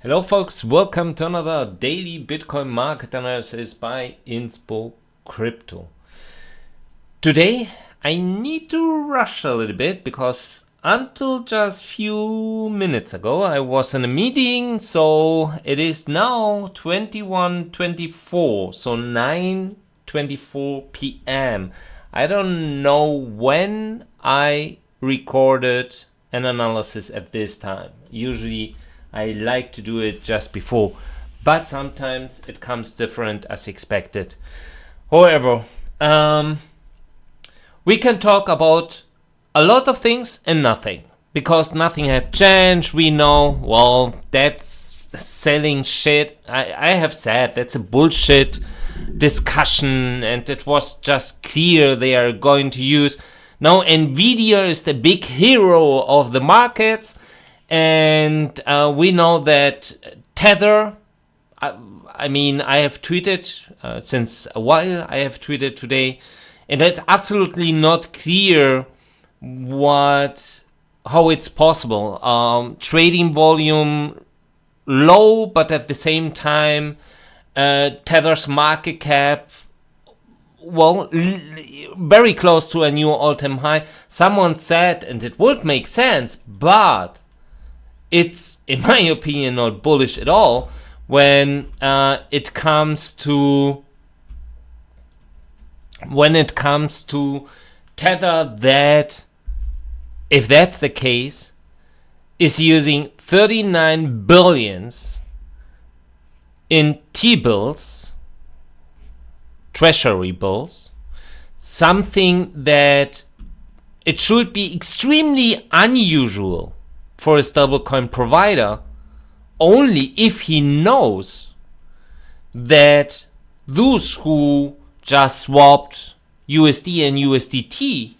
Hello folks, welcome to another daily Bitcoin market analysis by Inspocrypto. Today I need to rush a little bit because until just few minutes ago I was in a meeting, so it is now 21:24, so 9:24 p.m. I don't know when I recorded an analysis at this time. Usually I like to do it just before, but sometimes it comes different as expected. However, we can talk about a lot of things and nothing, because nothing has changed. We know, well, that's selling shit. I have said that's a bullshit discussion, and it was just clear they are going to use. Now, Nvidia is the big hero of the markets. And we know that Tether, I have tweeted since a while, I have tweeted today, and it's absolutely not clear how it's possible. Trading volume low, but at the same time, Tether's market cap, well, very close to a new all-time high. Someone said, and it would make sense, but it's, in my opinion, not bullish at all when it comes to Tether, that, if that's the case, is using 39 billions in T-bills, treasury bills, something that it should be extremely unusual for a stablecoin provider, only if he knows that those who just swapped USD and USDT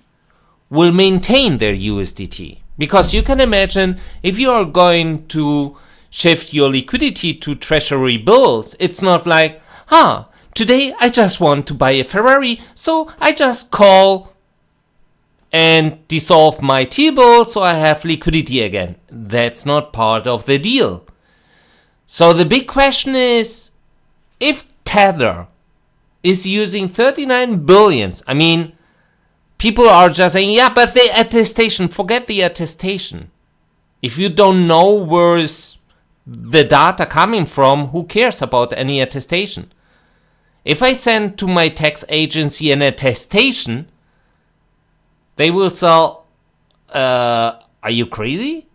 will maintain their USDT. Because you can imagine, if you are going to shift your liquidity to treasury bills, it's not like, today I just want to buy a Ferrari, so I just call and dissolve my T-bill so I have liquidity again. That's not part of the deal. So the big question is, if Tether is using 39 billions, people are just saying, yeah, but the attestation, forget the attestation. If you don't know where's the data coming from, who cares about any attestation? If I send to my tax agency an attestation, they will sell, are you crazy?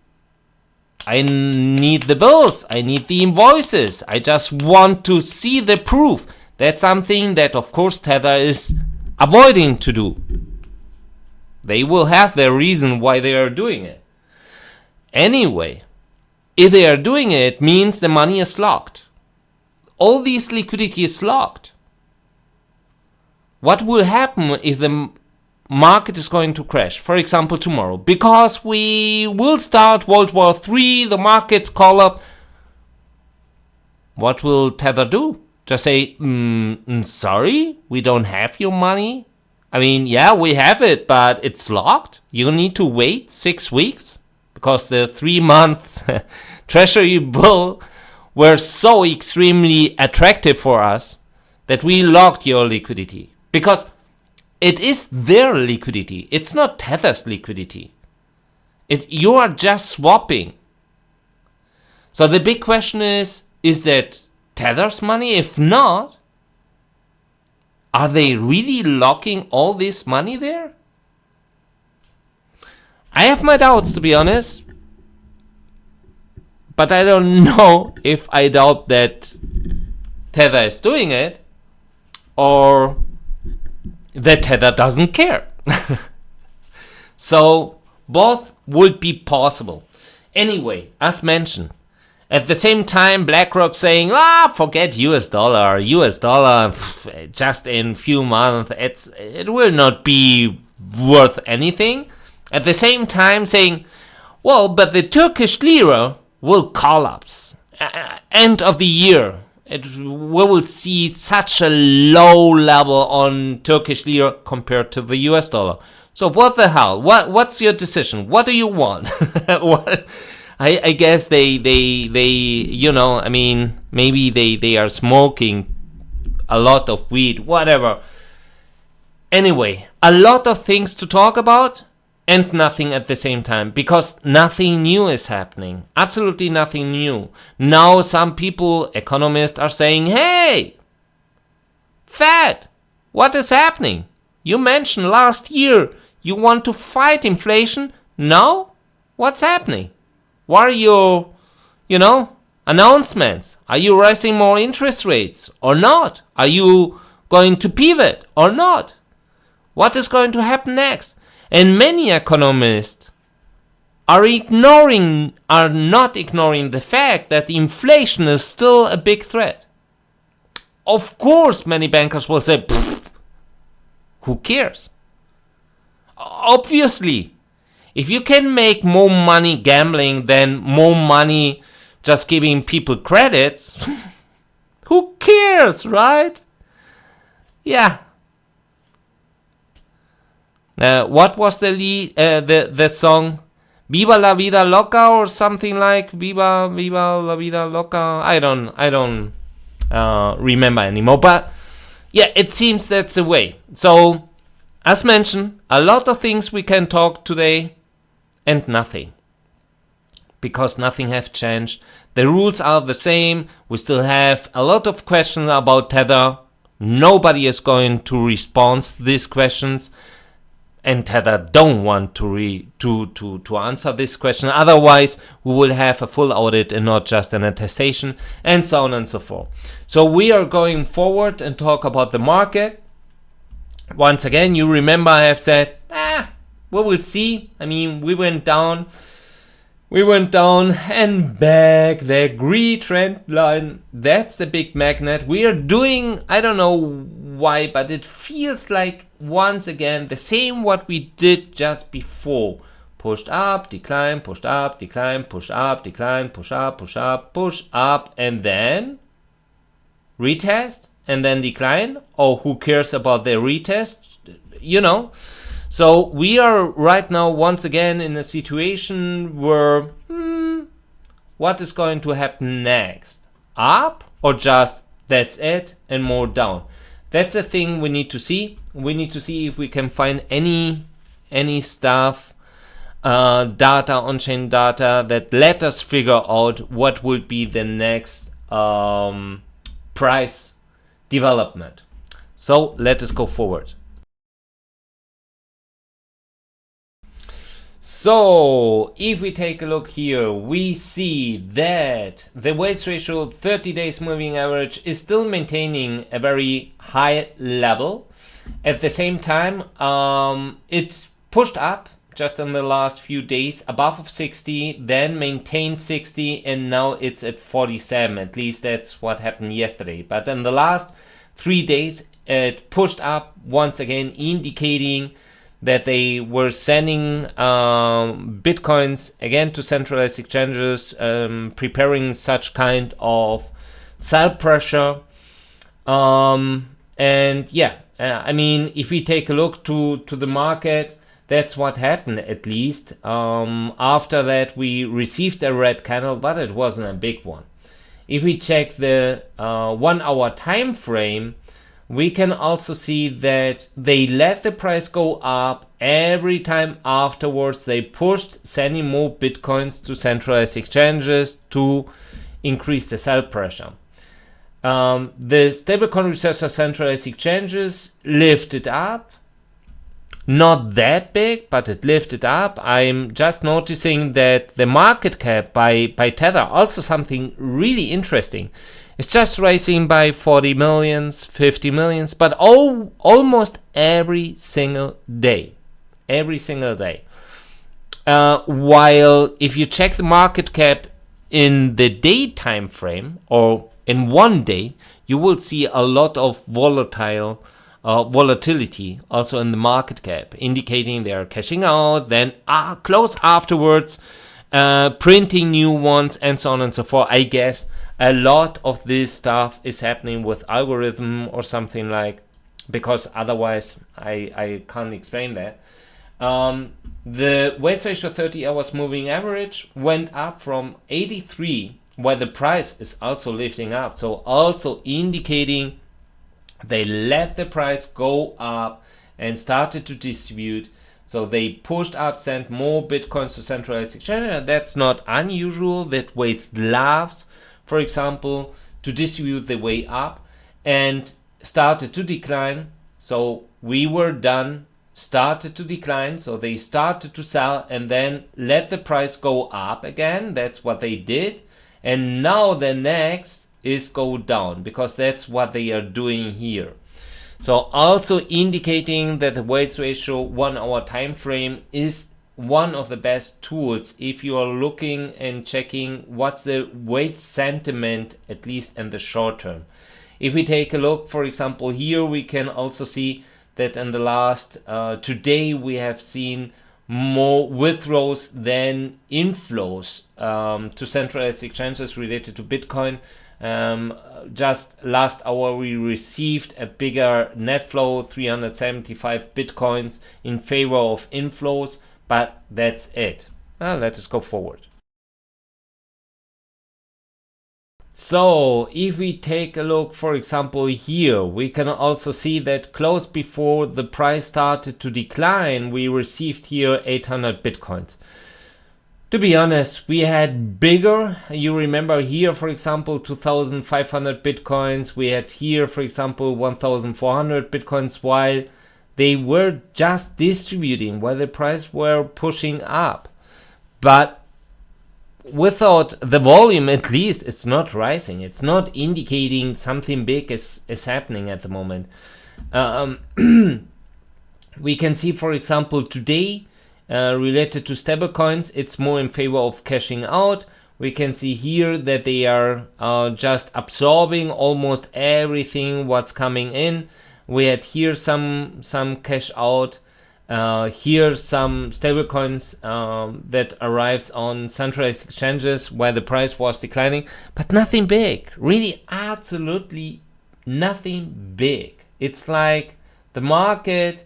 I need the bills, I need the invoices, I just want to see the proof. That's something that, of course, Tether is avoiding to do. They will have their reason why they are doing it. Anyway, if they are doing it, it means the money is locked. All this liquidity is locked. What will happen if the market is going to crash, for example, tomorrow, because we will start World War III, the markets call up? What will Tether do? Just say, sorry, we don't have your money? Yeah, we have it, but it's locked. You need to wait 6 weeks because the 3-month treasury bill were so extremely attractive for us that we locked your liquidity. Because it is their liquidity. It's not Tether's liquidity. You are just swapping. So the big question is that Tether's money? If not, are they really locking all this money there? I have my doubts, to be honest. But I don't know if I doubt that Tether is doing it or that Tether doesn't care. So both would be possible. Anyway, as mentioned, at the same time, BlackRock saying, forget US dollar, just in few months, it will not be worth anything. At the same time saying, well, but the Turkish lira will collapse. End of the year, we will see such a low level on Turkish lira compared to the US dollar. So what the hell? What's your decision? What do you want? I guess I mean, maybe they are smoking a lot of weed, whatever. Anyway, a lot of things to talk about and nothing at the same time, because nothing new is happening. Absolutely nothing new. Now some people, economists, are saying, hey, Fed, what is happening? You mentioned last year you want to fight inflation. Now, what's happening? What are your, announcements? Are you raising more interest rates or not? Are you going to pivot or not? What is going to happen next? And many economists are not ignoring the fact that inflation is still a big threat. Of course, many bankers will say, who cares? Obviously, if you can make more money gambling than more money just giving people credits, who cares, right? Yeah. What was the song? Viva la vida loca or something like Viva la vida loca. I don't remember anymore. But yeah, it seems that's the way. So, as mentioned, a lot of things we can talk today and nothing. Because nothing has changed. The rules are the same. We still have a lot of questions about Tether. Nobody is going to respond to these questions. And Tether don't want to answer this question. Otherwise, we will have a full audit and not just an attestation, and so on and so forth. So we are going forward and talk about the market. Once again, you remember I have said, we will see. I mean, we went down and back. The green trend line, that's the big magnet. We are doing, I don't know why, but it feels like once again the same what we did just before. Pushed up, decline, pushed up, decline, pushed up, decline, push up, push up, push up, and then retest, and then decline. Oh, who cares about the retest? So we are right now once again in a situation where what is going to happen next? Up or just that's it and more down? That's the thing we need to see. We need to see if we can find any stuff, data, on-chain data that let us figure out what will be the next price development. So let us go forward. So, if we take a look here, we see that the weights ratio 30 days moving average is still maintaining a very high level. At the same time, it's pushed up just in the last few days above 60, then maintained 60, and now it's at 47. At least that's what happened yesterday. But in the last 3 days, it pushed up once again, indicating that they were sending bitcoins again to centralized exchanges, preparing such kind of sell pressure. And yeah, I mean, if we take a look to the market, that's what happened at least. After that, we received a red candle, but it wasn't a big one. If we check the 1 hour time frame, we can also see that they let the price go up. Every time afterwards they pushed, sending more bitcoins to centralized exchanges to increase the sell pressure. The stablecoin reserves of centralized exchanges lifted up. Not that big, but it lifted up. I'm just noticing that the market cap by Tether, also something really interesting, it's just rising by 40 millions, 50 millions, but almost every single day. Every single day. While if you check the market cap in the day time frame, or in one day, you will see a lot of volatility also in the market cap, indicating they are cashing out, then close afterwards, printing new ones, and so on and so forth. I guess a lot of this stuff is happening with algorithm or something like, because otherwise I can't explain that. The weight ratio 30 hours moving average went up from 83, while the price is also lifting up. So also indicating they let the price go up and started to distribute. So they pushed up, sent more bitcoins to centralized exchange. And that's not unusual. That Waits loves, for example, to distribute the way up and started to decline. So we were done, started to decline. So they started to sell and then let the price go up again. That's what they did. And now the next is go down, because that's what they are doing here. So also indicating that the weights ratio 1 hour time frame is one of the best tools if you are looking and checking what's the weight sentiment, at least in the short term. If we take a look, for example, here we can also see that in the last today we have seen more withdrawals than inflows to centralized exchanges related to Bitcoin. Just last hour we received a bigger net flow, 375 Bitcoins in favor of inflows, but that's it. Let us go forward. So if we take a look, for example, here, we can also see that close before the price started to decline, we received here 800 Bitcoins. To be honest, we had bigger. You remember here, for example, 2,500 Bitcoins. We had here, for example, 1,400 Bitcoins, while they were just distributing, while the price were pushing up. But without the volume, at least, it's not rising. It's not indicating something big is happening at the moment. We can see, for example, today, related to stablecoins, it's more in favor of cashing out. We can see here that they are just absorbing almost everything what's coming in. We had here some cash out. Here some stablecoins that arrives on centralized exchanges where the price was declining, but nothing big. Really, absolutely nothing big. It's like the market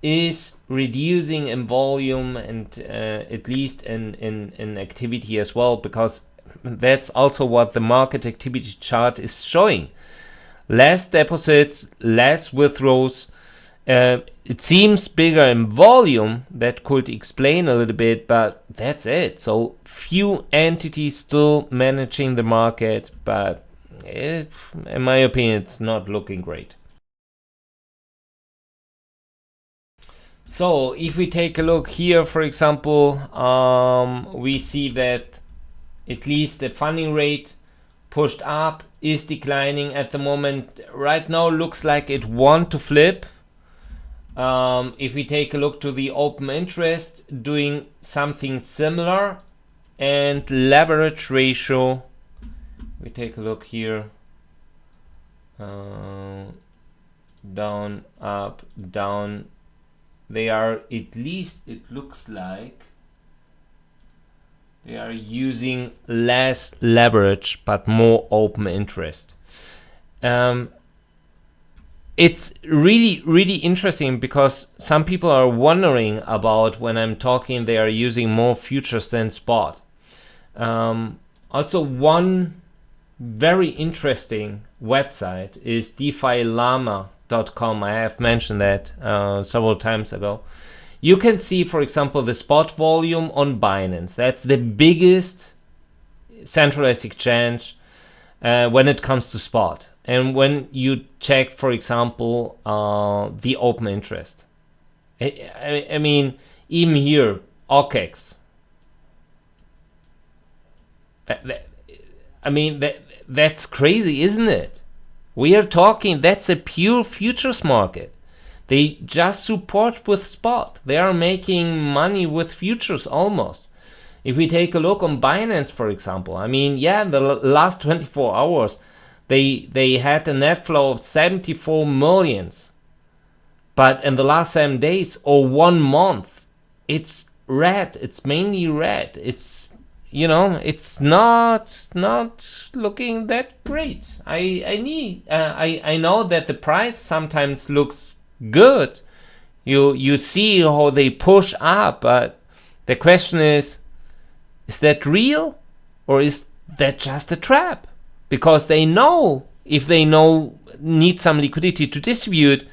is reducing in volume and at least in activity as well, because that's also what the market activity chart is showing. Less deposits, less withdrawals. It seems bigger in volume. That could explain a little bit, but that's it. So few entities still managing the market, but in my opinion, it's not looking great. So if we take a look here, for example, we see that at least the funding rate pushed up is declining at the moment. Right now looks like it want to flip. If we take a look to the open interest, doing something similar, and leverage ratio, we take a look here, down, up, down. They are, at least it looks like, they are using less leverage but more open interest. It's really interesting, because some people are wondering about, when I'm talking, they are using more futures than spot. Also, one very interesting website is DeFiLlama.com. I have mentioned that several times ago. You can see, for example, the spot volume on Binance. That's the biggest centralized exchange when it comes to spot. And when you check, for example, the open interest, I mean, even here, OKEX. I mean, that's crazy, isn't it? We are talking, that's a pure futures market. They just support with spot. They are making money with futures almost. If we take a look on Binance, for example, I mean, yeah, the last 24 hours, they had a net flow of 74 millions. But in the last 7 days or 1 month, it's red. It's mainly red. It's, you know, it's not looking that great. I know that the price sometimes looks good. You see how they push up, but the question is that real or is that just a trap? Because they know if they need some liquidity to distribute,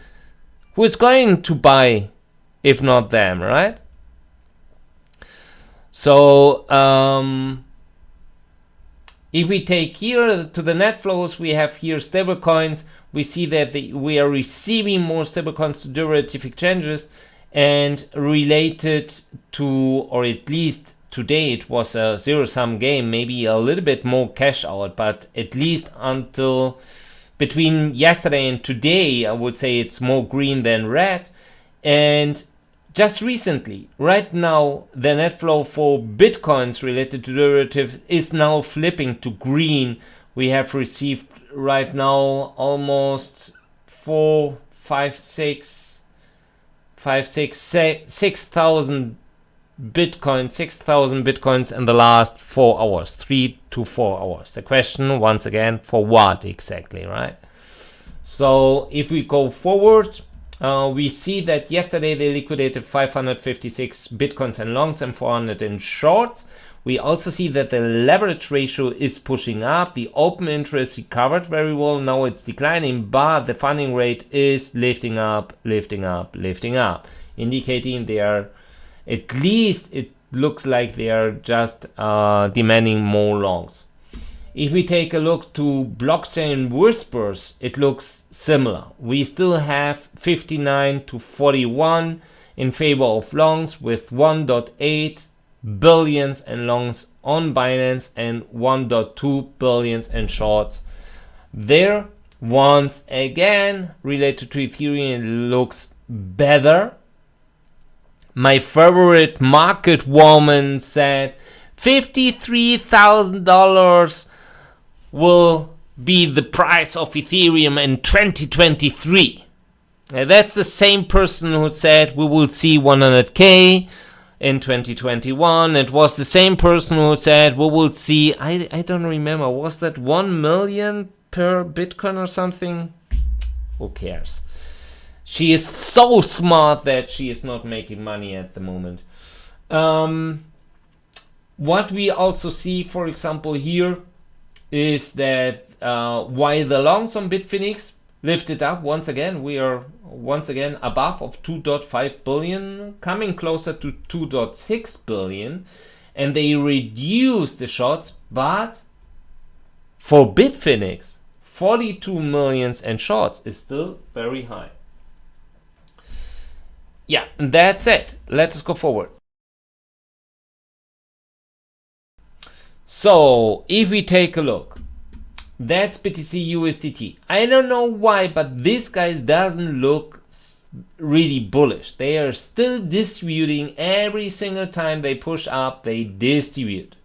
who is going to buy if not them, right? So if we take here to the net flows, we have here stablecoins. We see that we are receiving more stablecoins to derivative exchanges, and related to, or at least today it was a zero-sum game, maybe a little bit more cash out, but at least until between yesterday and today, I would say it's more green than red. And just recently, right now, the net flow for Bitcoins related to derivatives is now flipping to green. We have received right now almost 6,000 Bitcoins in the last 4 hours, 3 to 4 hours. The question, once again, for what exactly, right? So if we go forward, we see that yesterday they liquidated 556 Bitcoins in longs and 400 in shorts. We also see that the leverage ratio is pushing up. The open interest recovered very well. Now it's declining, but the funding rate is lifting up, indicating they are, at least it looks like they are just demanding more longs. If we take a look to blockchain whispers, it looks similar. We still have 59 to 41 in favor of longs, with 1.8 billions in longs on Binance and 1.2 billions in shorts. There, once again, related to Ethereum, it looks better. My favorite market woman said $53,000 will be the price of Ethereum in 2023. That's the same person who said we will see 100K in 2021. It was the same person who said we will see, I don't remember, was that 1 million per Bitcoin or something? Who cares? She is so smart that she is not making money at the moment. What we also see, for example, here is that while the longs on Bitfinex lifted up once again, we are once again above of 2.5 billion, coming closer to 2.6 billion, and they reduced the shorts, but for Bitfinex, 42 millions in shorts is still very high. Yeah, that's it. Let us go forward. So if we take a look, that's BTC USDT. I don't know why, but this guy doesn't look really bullish. They are still distributing every single time they push up. They distribute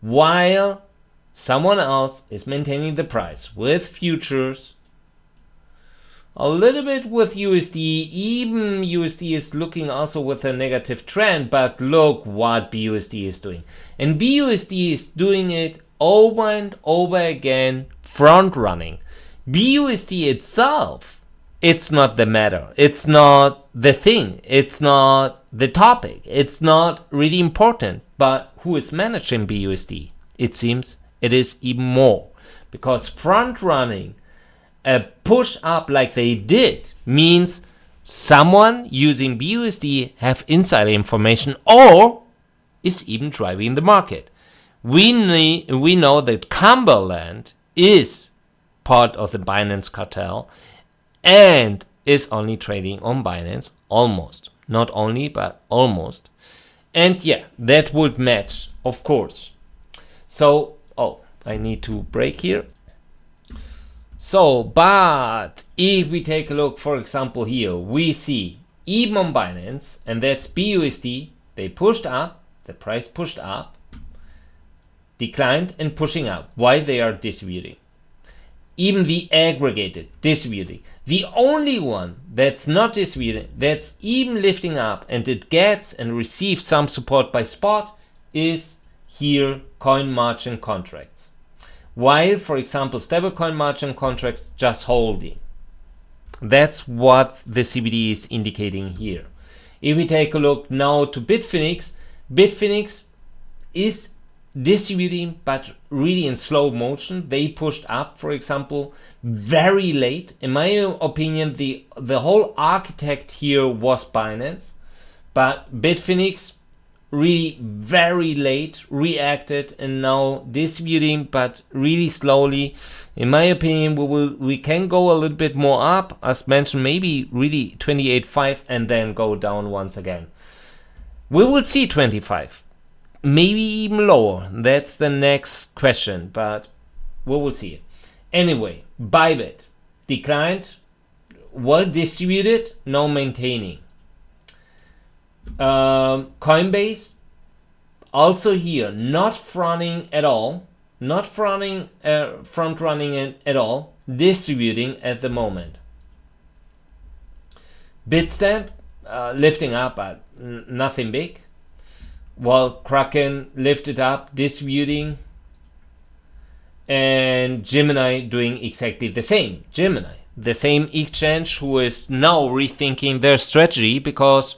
while someone else is maintaining the price with futures. A little bit with USD, even USD is looking also with a negative trend, but look what BUSD is doing. And BUSD is doing it over and over again, front running. BUSD itself, it's not the matter. It's not the thing. It's not the topic. It's not really important. But who is managing BUSD? It seems it is even more. Because front running a push up like they did means someone using BUSD have insider information or is even driving the market. We know that Cumberland is part of the Binance cartel and is only trading on Binance, almost. Not only, but almost. And yeah, that would match, of course. So, I need to break here. So, but if we take a look, for example, here, we see even on Binance, and that's BUSD, they pushed up, the price pushed up, declined and pushing up. Why? They are distributing. Even the aggregated distributing. The only one that's not distributing, that's even lifting up, and it gets and receives some support by spot, is here coin margin contracts. While, for example, stablecoin margin contracts just holding. That's what the CBD is indicating here. If we take a look now to Bitfinex, Bitfinex is distributing but really in slow motion. They pushed up, for example, very late. In my opinion, the whole architect here was Binance, but Bitfinex really very late reacted and now distributing but really slowly. In my opinion, we can go a little bit more up, as mentioned, maybe really 28.5 and then go down once again. We will see 25, maybe even lower. That's the next question, but we will see it. Anyway, Bybit declined, well distributed, now maintaining. Coinbase also here not fronting at all, not front running it at all, distributing at the moment. Bitstamp lifting up, but nothing big. While Kraken lifted up, distributing, and Gemini doing exactly the same. Gemini, the same exchange, who is now rethinking their strategy, because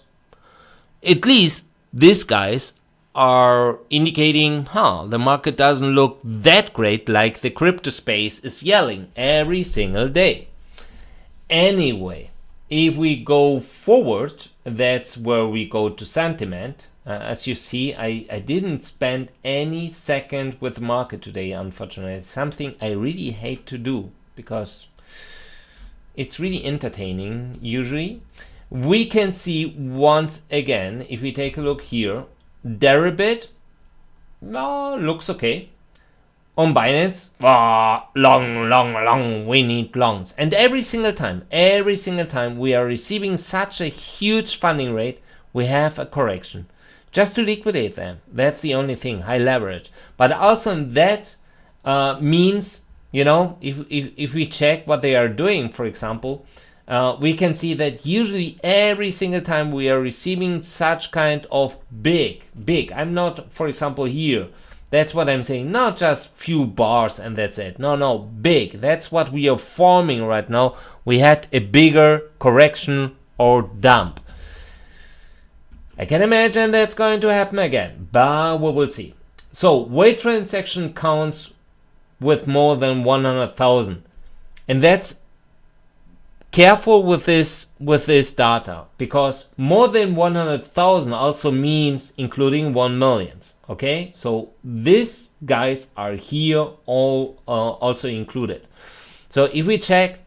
at least these guys are indicating, the market doesn't look that great, like the crypto space is yelling every single day. Anyway, if we go forward, that's where we go to sentiment. As you see, I didn't spend any second with the market today, unfortunately. Something I really hate to do, because it's really entertaining usually. We can see once again, if we take a look here, Deribit looks okay. On Binance, long, we need longs. And every single time we are receiving such a huge funding rate, we have a correction. Just to liquidate them. That's the only thing, high leverage. But also that means, if we check what they are doing, for example, we can see that usually every single time we are receiving such kind of big, I'm not, for example, here, that's what I'm saying, not just few bars and that's it. No, big. That's what we are forming right now. We had a bigger correction or dump. I can imagine that's going to happen again, but we will see. So weight transaction counts with more than 100,000, and that's careful with this data, because more than 100,000 also means including 1 million. Okay, so these guys are here all also included. So if we check,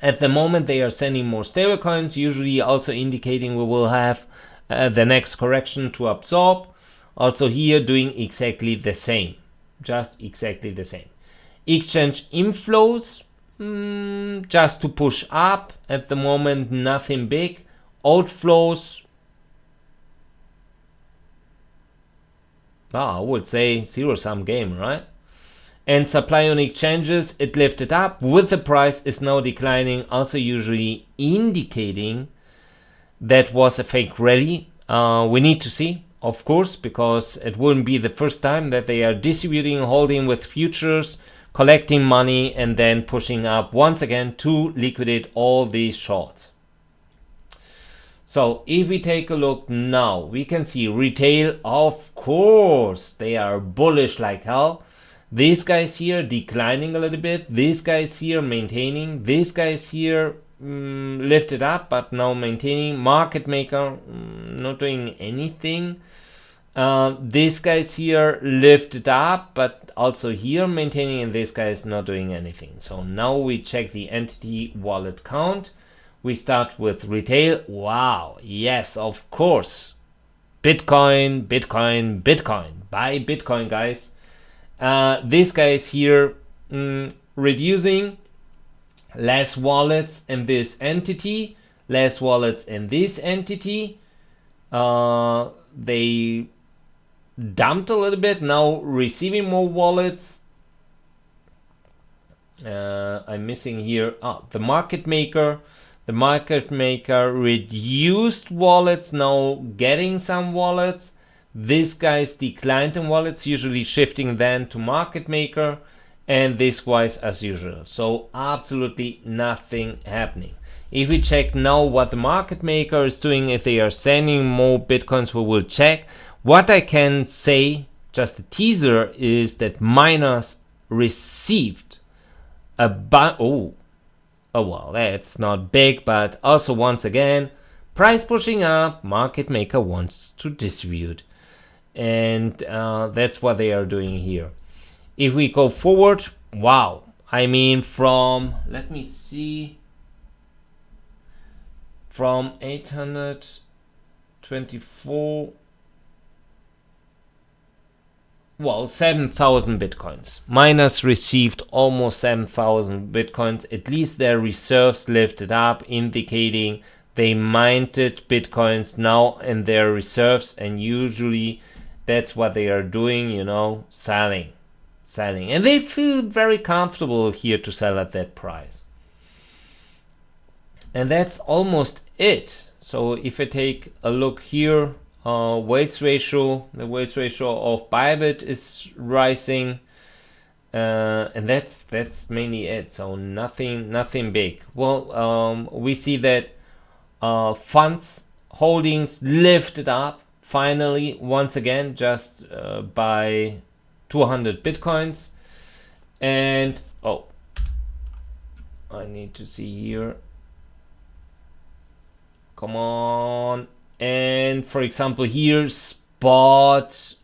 at the moment they are sending more stablecoins, usually also indicating we will have the next correction to absorb. Also here doing exactly the same, just exactly the same. Exchange inflows, just to push up. At the moment, nothing big. Outflows, I would say zero-sum game, right? And supply on exchanges, it lifted up with the price is now declining, also usually indicating that was a fake rally. We need to see, of course, because it wouldn't be the first time that they are distributing, holding with futures, collecting money, and then pushing up once again to liquidate all these shorts. So if we take a look now, we can see retail, of course, they are bullish like hell. These guys here declining a little bit. These guys here maintaining. These guys here lifted up, but now maintaining. Market maker not doing anything. These guys here lifted up, but also here maintaining, and this guy is not doing anything. So now we check the entity wallet count. We start with retail. Wow, yes, of course. Bitcoin. Buy Bitcoin, guys. This guy is here reducing. Less wallets in this entity. Less wallets in this entity. They dumped a little bit. Now receiving more wallets. I'm missing here. The market maker. The market maker reduced wallets, now getting some wallets. This guy's declined in wallets, usually shifting then to market maker. and this wise as usual. So absolutely nothing happening. If we check now what the market maker is doing, if they are sending more bitcoins, we will check. What I can say, just a teaser, is that miners received a oh well, that's not big, but also once again, price pushing up, market maker wants to distribute, and that's what they are doing here. If we go forward, wow, I mean, from, let me see, from 824, well, 7,000 bitcoins. Miners received almost 7,000 bitcoins. At least their reserves lifted up, indicating they mined bitcoins now in their reserves, and usually that's what they are doing, you know, selling. And they feel very comfortable here to sell at that price. And that's almost it. So if I take a look here, weights ratio, the weights ratio of Bitget is rising, and that's mainly it. So nothing big. Well, we see that funds holdings lifted up finally once again, just by 200 bitcoins, and oh, I need to see here. Come on. And for example here, spot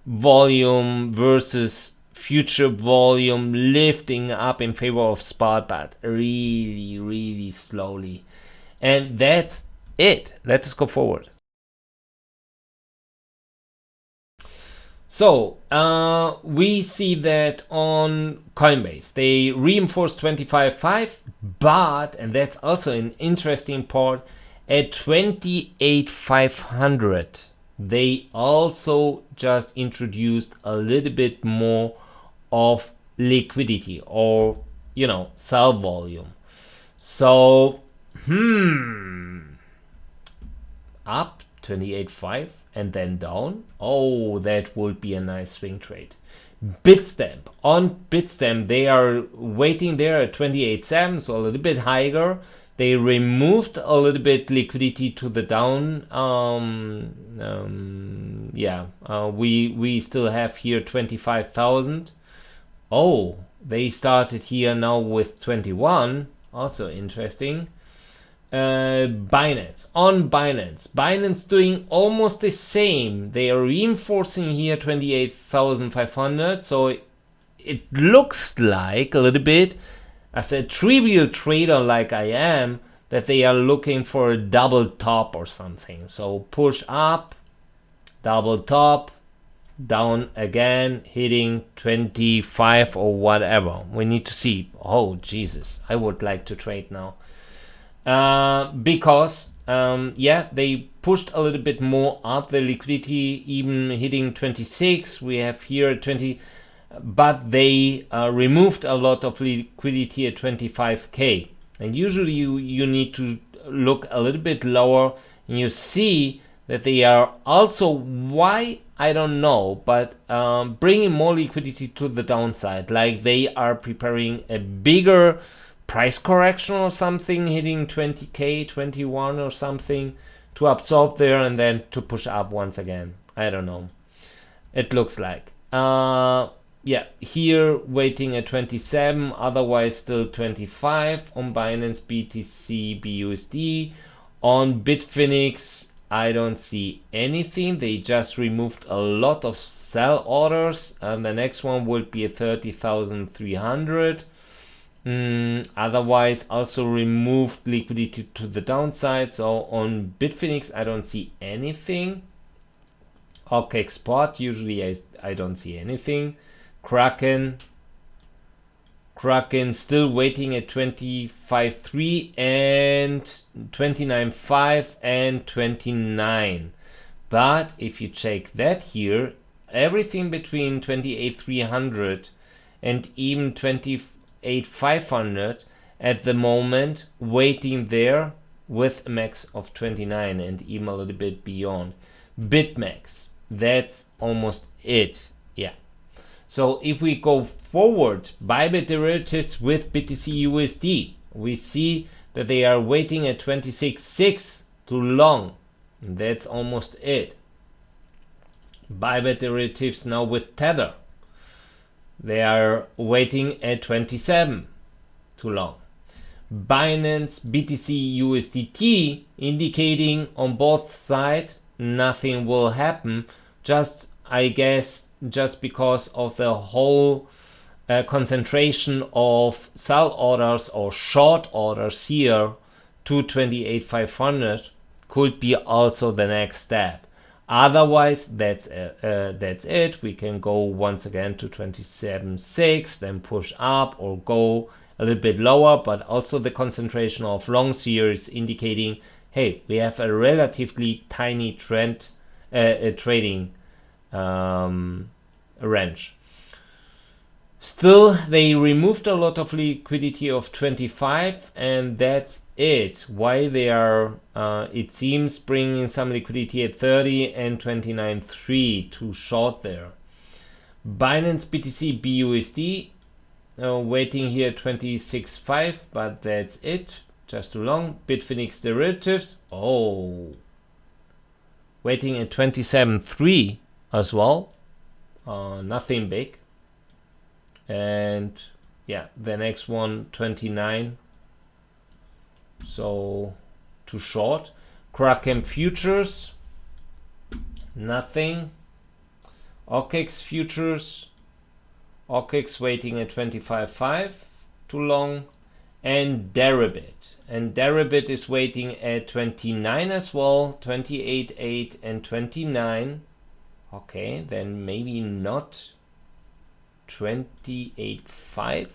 volume versus future volume lifting up in favor of spot, but really slowly. And that's it. Let us go forward. So we see that on Coinbase they reinforced 25.5, but, and that's also an interesting part, at 28,500 they also just introduced a little bit more of liquidity, or, you know, sell volume. So up 28.5 and then down. Oh, that would be a nice swing trade. Bitstamp, on Bitstamp they are waiting there at 28.7, so a little bit higher. They removed a little bit liquidity to the down. We still have here 25,000. Oh, they started here now with 21. Also interesting. Binance, on Binance doing almost the same. They are reinforcing here 28,500. So it looks like a little bit, as a trivial trader like I am, that they are looking for a double top or something. So push up, double top, down again, hitting 25 or whatever. We need to see. Oh Jesus, I would like to trade now. Because they pushed a little bit more up the liquidity, even hitting 26. We have here 20, but they removed a lot of liquidity at 25k. And usually you need to look a little bit lower, and you see that they are also, why I don't know, but bringing more liquidity to the downside, like they are preparing a bigger price correction or something, hitting 20k, 21 or something, to absorb there and then to push up once again. I don't know. It looks like. Here waiting at 27, otherwise still 25 on Binance, BTC, BUSD. On Bitfinex, I don't see anything. They just removed a lot of sell orders, and the next one would be a 30,300. Otherwise also removed liquidity to the downside. So on Bitfinex I don't see anything. Okay, Spot, usually I don't see anything. Kraken still waiting at 25.3 and 29.5 and 29. But if you check that here, everything between 28,300 and even 28,500 at the moment waiting there, with a max of 29 and even a little bit beyond. Bitmax, that's almost it. Yeah. So if we go forward, Bitget derivatives with BTC USD, we see that they are waiting at 26.6 too long. And that's almost it. Bitget derivatives now with Tether, they are waiting at 27 too long. Binance BTC USDT indicating on both sides nothing will happen, just I guess just because of the whole concentration of sell orders or short orders here to 28,500 could be also the next step. Otherwise, that's it. We can go once again to 27.6, then push up or go a little bit lower, but also the concentration of longs here is indicating, hey, we have a relatively tiny trend trading range. Still, they removed a lot of liquidity of 25, and that's it. Why they are, it seems, bringing some liquidity at 30 and 29.3 too short there. Binance BTC BUSD waiting here 26.5, but that's it. Just too long. Bitfinex derivatives, waiting at 27.3 as well. Nothing big. And yeah, the next one 29, so too short. Kraken futures, nothing. OKEX futures, OKEX waiting at 25.5, too long. And Deribit is waiting at 29 as well, 28.8 and 29. Okay, then maybe not 28.5.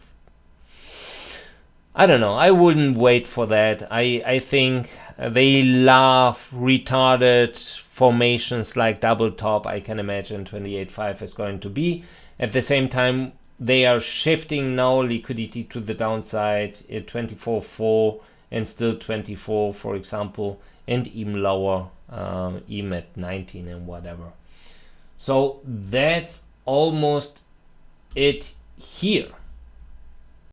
I don't know. I wouldn't wait for that. I think they love retarded formations like double top. I can imagine 28.5 is going to be. At the same time, they are shifting now liquidity to the downside at 24.4 and still 24, for example, and even lower, even at 19 and whatever. So that's almost it here.